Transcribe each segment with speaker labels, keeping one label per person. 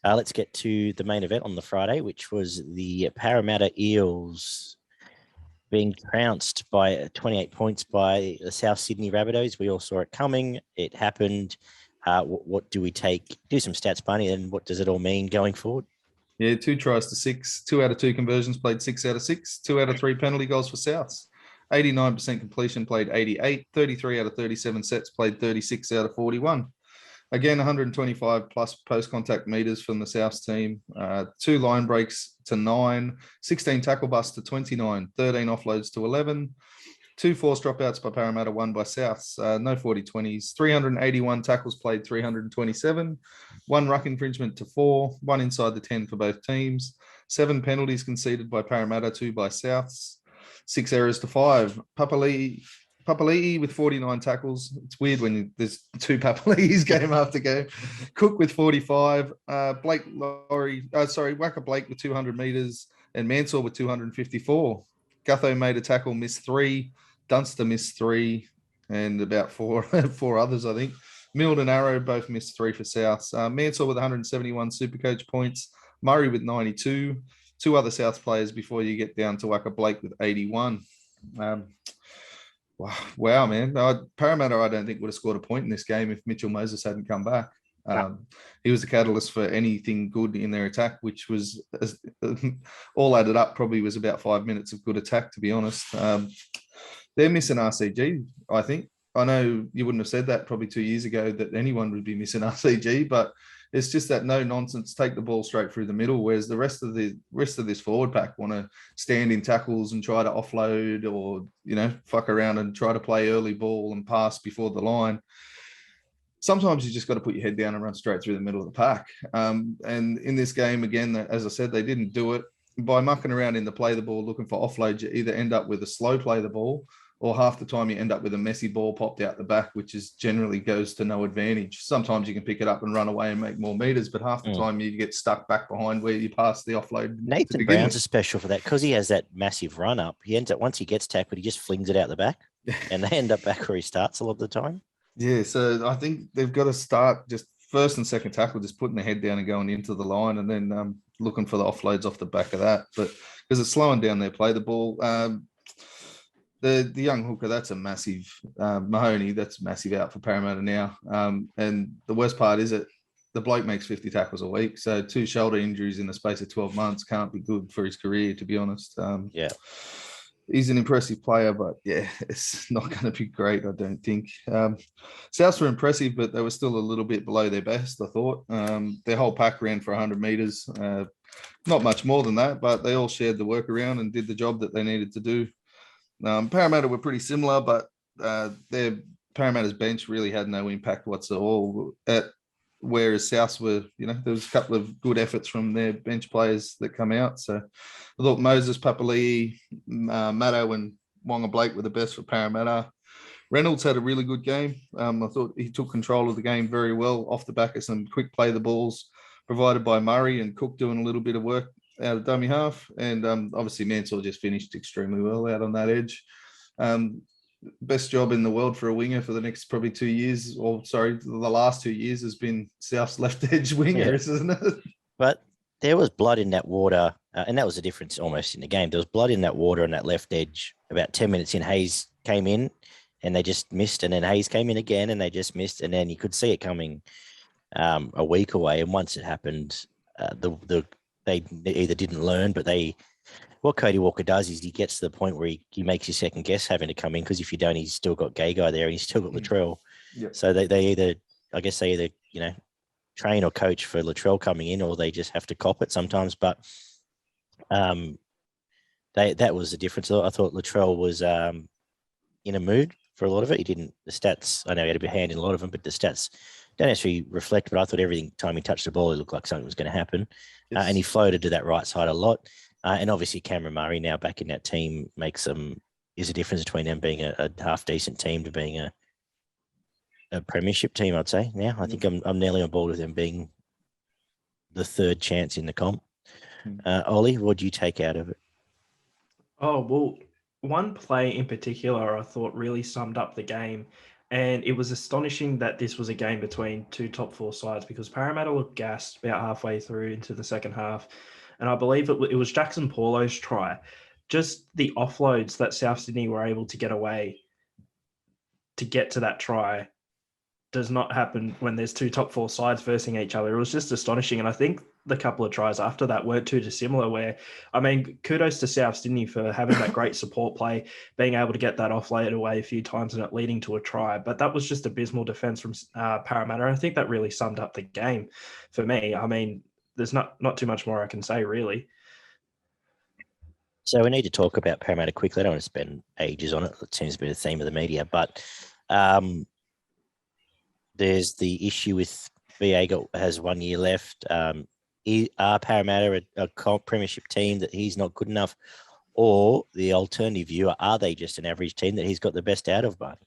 Speaker 1: Let's get to the main event on the Friday, which was the Parramatta Eels being trounced by 28 points by the South Sydney Rabbitohs. We all saw it coming. It happened. What do we take? Do some stats, Barney, and what does it all mean going forward?
Speaker 2: Yeah, 2 tries to 6, 2 out of 2 conversions, played 6 out of 6, 2 out of 3 penalty goals for Souths. 89% completion, played 88, 33 out of 37 sets, played 36 out of 41. Again, 125 plus post-contact meters from the Souths team, 2 line breaks to 9, 16 tackle busts to 29, 13 offloads to 11, 2 forced dropouts by Parramatta, 1 by Souths, no 40-20s, 381 tackles played, 327, 1 ruck infringement to 4, 1 inside the 10 for both teams, 7 penalties conceded by Parramatta, 2 by Souths, 6 errors to 5. Papali'i with 49 tackles. It's weird when there's 2 Papali'is game after game. Cook with 45. Wacka Blake with 200 meters and Mansour with 254. Gutho made a tackle, missed 3. Dunster missed 3, and about 4 others, I think. Mild and Arrow both missed 3 for Souths. Mansour with 171 Supercoach points. Murray with 92. 2 other Souths players before you get down to Wacka Blake with 81. Wow, man. Parramatta, I don't think, would have scored a point in this game if Mitchell Moses hadn't come back. He was the catalyst for anything good in their attack, which was all added up, probably was about 5 minutes of good attack, to be honest. They're missing RCG, I think. I know you wouldn't have said that probably 2 years ago that anyone would be missing RCG, but it's just that no nonsense, take the ball straight through the middle, whereas the rest of this forward pack want to stand in tackles and try to offload or, fuck around and try to play early ball and pass before the line. Sometimes you just got to put your head down and run straight through the middle of the pack. And in this game, again, as I said, they didn't do it. By mucking around in the play the ball, looking for offload, you either end up with a slow play the ball, or half the time you end up with a messy ball popped out the back, which is generally goes to no advantage. Sometimes you can pick it up and run away and make more meters, but half the time you get stuck back behind where you pass the offload.
Speaker 1: Nathan Brown's a special for that because he has that massive run up. He ends up, once he gets tackled, he just flings it out the back and they end up back where he starts a lot of the time.
Speaker 2: Yeah, so I think they've got to start just first and second tackle, just putting their head down and going into the line and then looking for the offloads off the back of that. But because it's slowing down their play the ball. The young hooker, that's a massive Mahoney, that's massive out for Parramatta now. And the worst part is the bloke makes 50 tackles a week. So 2 shoulder injuries in the space of 12 months can't be good for his career, to be honest. He's an impressive player, but it's not going to be great, I don't think. Souths were impressive, but they were still a little bit below their best, I thought. Their whole pack ran for 100 meters. Not much more than that, but they all shared the work around and did the job that they needed to do. Parramatta were pretty similar, but Parramatta's bench really had no impact whatsoever. Whereas Souths were, there was a couple of good efforts from their bench players that come out. So I thought Moses, Papali'i, Matto and Wonga Blake were the best for Parramatta. Reynolds had a really good game. I thought he took control of the game very well off the back of some quick play the balls provided by Murray and Cook doing a little bit of work out of dummy half. And obviously Mansour just finished extremely well out on that edge. Best job in the world for a winger for the next probably 2 years, the last 2 years has been South's left edge wingers, isn't it?
Speaker 1: But there was blood in that water, and that was the difference almost in the game. There was blood in that water on that left edge. About 10 minutes in, Hayes came in and they just missed, and then Hayes came in again and they just missed, and then you could see it coming a week away. And once it happened, they either didn't learn, but what Cody Walker does is he gets to the point where he makes you second guess having to come in, because if you don't, he's still got Gay Guy there and he's still got Latrell.
Speaker 2: Yep.
Speaker 1: So they either train or coach for Latrell coming in, or they just have to cop it sometimes. But that was the difference. I thought Latrell was in a mood for a lot of it. The stats, I know he had a bit hand in a lot of them, but the stats don't actually reflect. But I thought every time he touched the ball, it looked like something was going to happen. Yes. And he floated to that right side a lot. And obviously Cameron Murray now back in that team is a difference between them being a half decent team to being a premiership team, I'd say. Now I think I'm nearly on board with them being the third chance in the comp. Oli, what do you take out of it?
Speaker 3: Oh, well, one play in particular I thought really summed up the game. And it was astonishing that this was a game between two top four sides because Parramatta looked gassed about halfway through into the second half. And I believe it was Jackson Paulo's try. Just the offloads that South Sydney were able to get away to get to that try does not happen when there's two top four sides versing each other. It was just astonishing. And I think the couple of tries after that weren't too dissimilar where, I mean, kudos to South Sydney for having that great support play, being able to get that offload away a few times and it leading to a try. But that was just abysmal defense from Parramatta. I think that really summed up the game for me. I mean, there's not too much more I can say, really.
Speaker 1: So we need to talk about Parramatta quickly. I don't want to spend ages on it. It seems to be the theme of the media, but there's the issue with BA has 1 year left. Are Parramatta a premiership team that he's not good enough? Or the alternative view, are they just an average team that he's got the best out of, Barney?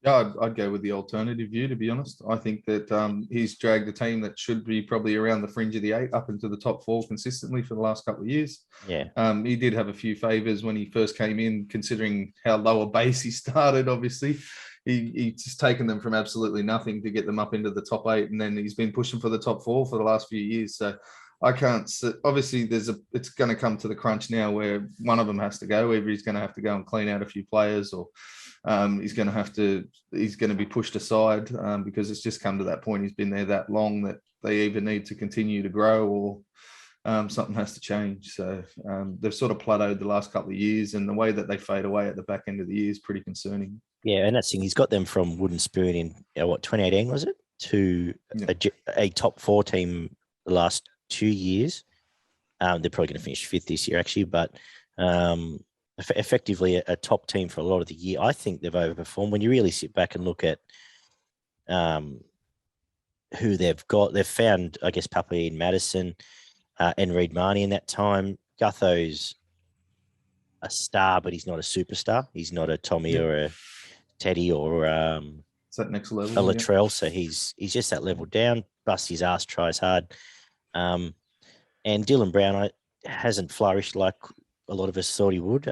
Speaker 2: Yeah, I'd go with the alternative view, to be honest. I think that he's dragged a team that should be probably around the fringe of the 8 up into the top 4 consistently for the last couple of years.
Speaker 1: Yeah.
Speaker 2: He did have a few favours when he first came in, considering how low a base he started, obviously. He's just taken them from absolutely nothing to get them up into the top 8, and then he's been pushing for the top 4 for the last few years. So I can't. Obviously, it's going to come to the crunch now where one of them has to go. Either he's going to have to go and clean out a few players, or he's going to be pushed aside because it's just come to that point. He's been there that long that they either need to continue to grow or something has to change. So they've sort of plateaued the last couple of years, and the way that they fade away at the back end of the year is pretty concerning.
Speaker 1: Yeah, and that's the thing. He's got them from wooden spoon in 2018 was it, to a top 4 team the last 2 years. They're probably going to finish 5th this year, actually, but effectively a top team for a lot of the year. I think they've overperformed. When you really sit back and look at who they've got, they've found, I guess, Papi and Madison and Reed Mahoney in that time. Gutho's a star, but he's not a superstar. He's not a Tommy or a Teddy or
Speaker 2: it's that next level,
Speaker 1: a Latrell. So he's just that level down, busts his ass, tries hard. And Dylan Brown hasn't flourished like a lot of us thought he would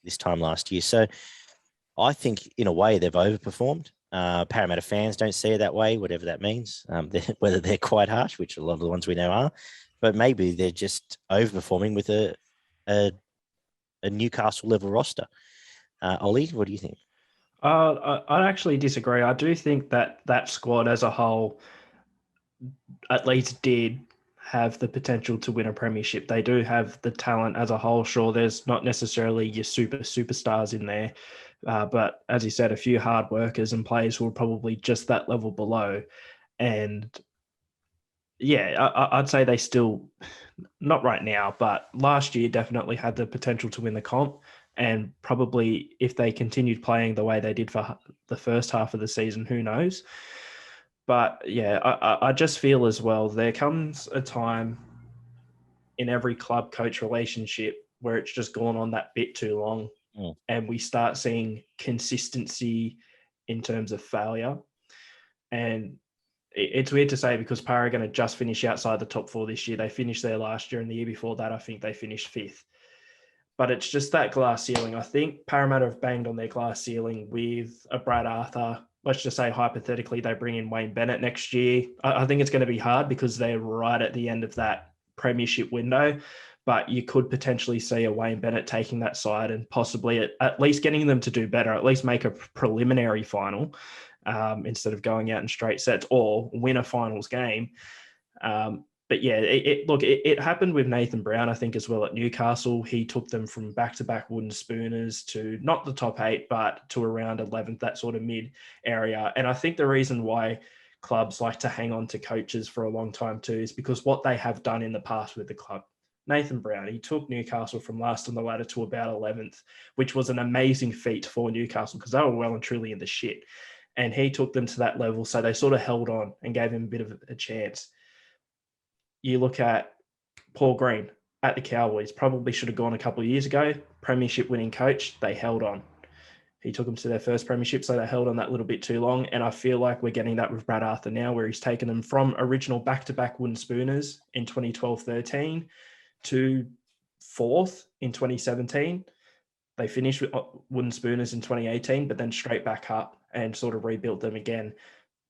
Speaker 1: this time last year. So I think in a way they've overperformed. Parramatta fans don't see it that way, whatever that means, whether they're quite harsh, which a lot of the ones we know are, but maybe they're just overperforming with a Newcastle level roster. Oli, what do you think?
Speaker 3: I'd actually disagree. I do think that squad as a whole at least did have the potential to win a premiership. They do have the talent as a whole. Sure, there's not necessarily your superstars in there, but as you said, a few hard workers and players who are probably just that level below. And yeah, I'd say they still, not right now, but last year definitely had the potential to win the comp. And probably if they continued playing the way they did for the first half of the season, who knows? But yeah, I just feel as well, there comes a time in every club coach relationship where it's just gone on that bit too long. And we start seeing consistency in terms of failure. And it's weird to say because Para are going to just finish outside the top 4 this year. They finished there last year, and the year before that, I think they finished 5th. But it's just that glass ceiling. I think Parramatta have banged on their glass ceiling with a Brad Arthur. Let's just say hypothetically they bring in Wayne Bennett next year. I think it's going to be hard because they're right at the end of that premiership window. But you could potentially see a Wayne Bennett taking that side and possibly at least getting them to do better, at least make a preliminary final instead of going out in straight sets or win a finals game. But yeah, it happened with Nathan Brown, I think, as well at Newcastle. He took them from back-to-back wooden spooners to not the top 8, but to around 11th, that sort of mid area. And I think the reason why clubs like to hang on to coaches for a long time too is because what they have done in the past with the club. Nathan Brown, he took Newcastle from last on the ladder to about 11th, which was an amazing feat for Newcastle because they were well and truly in the shit. And he took them to that level. So they sort of held on and gave him a bit of a chance. You look at Paul Green at the Cowboys, probably should have gone a couple of years ago. Premiership winning coach, they held on. He took them to their first premiership, so they held on that little bit too long. And I feel like we're getting that with Brad Arthur now, where he's taken them from original back-to-back wooden spooners in 2012-13 to 4th in 2017. They finished with wooden spooners in 2018, but then straight back up. and sort of rebuild them again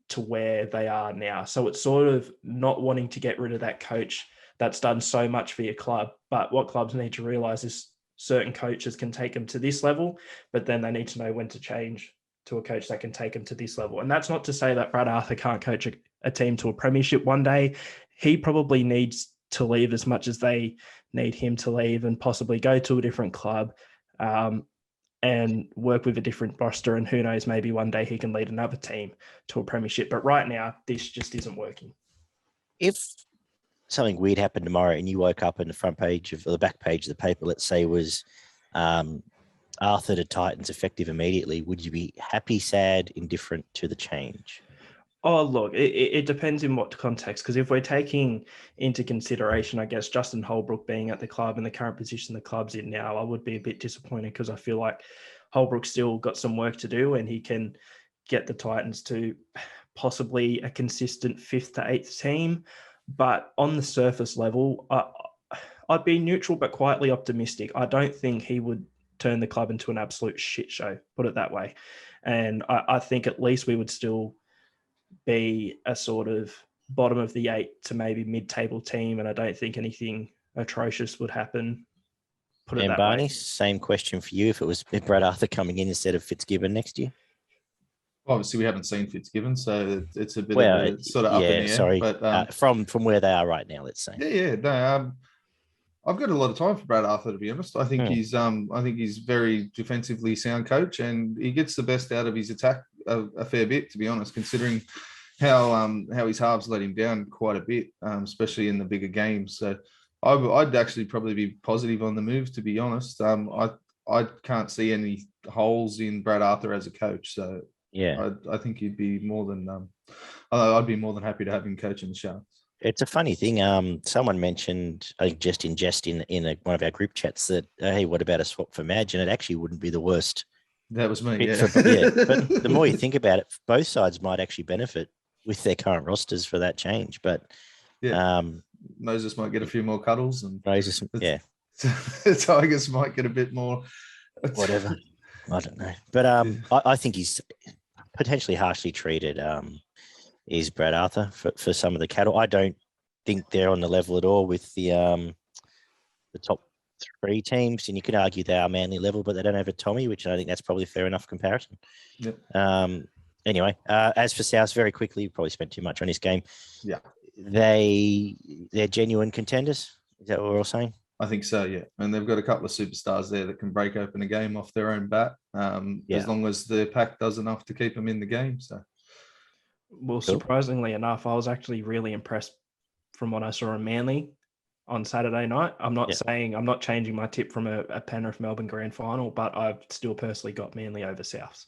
Speaker 3: to where they are now. So it's sort of not wanting to get rid of that coach that's done so much for your club. But what clubs need to realize is certain coaches can take them to this level, but then they need to know when to change to a coach that can take them to this level. And that's not to say that Brad Arthur can't coach a team to a premiership one day. He probably needs to leave as much as they need him to leave and possibly go to a different club and work with a different roster. And who knows, maybe one day he can lead another team to a premiership. But right now, this just isn't working.
Speaker 1: If something weird happened tomorrow and you woke up and the front page or the back page of the paper, let's say, was Arthur to Titans effective immediately, would you be happy, sad, indifferent to the change?
Speaker 3: Oh, look, it depends in what context, because if we're taking into consideration, I guess, Justin Holbrook being at the club and the current position the club's in now, I would be a bit disappointed because I feel like Holbrook's still got some work to do and he can get the Titans to possibly a consistent 5th to 8th team. But on the surface level, I'd be neutral but quietly optimistic. I don't think he would turn the club into an absolute shit show, put it that way. And I think at least we would still be a sort of bottom of the 8 to maybe mid-table team, and I don't think anything atrocious would happen. Put it
Speaker 1: And
Speaker 3: that
Speaker 1: Barney,
Speaker 3: way.
Speaker 1: same question for you. If it was Brad Arthur coming in instead of Fitzgibbon next year?
Speaker 2: Obviously, we haven't seen Fitzgibbon, so it's a bit of a sort of up in the air.
Speaker 1: Sorry,
Speaker 2: but
Speaker 1: from where they are right now, let's say.
Speaker 2: No, I've got a lot of time for Brad Arthur, to be honest. I think he's very defensively sound coach, and he gets the best out of his attack a fair bit, to be honest, considering how his halves let him down quite a bit, especially in the bigger games. So I'd actually probably be positive on the move, to be honest. I can't see any holes in Brad Arthur as a coach, so
Speaker 1: yeah,
Speaker 2: I think he'd be more than I'd be more than happy to have him coaching the Sharks.
Speaker 1: It's a funny thing. Someone mentioned, I think just in one of our group chats, that hey, what about a swap for Madge? And it actually wouldn't be the worst.
Speaker 2: That was me. Yeah.
Speaker 1: But the more you think about it, both sides might actually benefit with their current rosters for that change. But
Speaker 2: Moses might get a few more cuddles, and
Speaker 1: Moses,
Speaker 2: Tigers might get a bit more.
Speaker 1: Whatever. I don't know. But I think he's potentially harshly treated. Is Brad Arthur for some of the cattle. I don't think they're on the level at all with the top 3 teams, and you could argue they are Manly level, but they don't have a Tommy, which I think that's probably a fair enough comparison.
Speaker 2: Yep.
Speaker 1: Anyway, as for South, very quickly, you probably spent too much on this game.
Speaker 2: Yeah.
Speaker 1: They're genuine contenders. Is that what we're all saying?
Speaker 2: I think so, yeah. And they've got a couple of superstars there that can break open a game off their own bat, as long as the pack does enough to keep them in the game. So.
Speaker 3: Well, surprisingly enough, I was actually really impressed from what I saw in Manly on Saturday night. I'm not changing my tip from a Penrith Melbourne grand final, but I've still personally got Manly over Souths.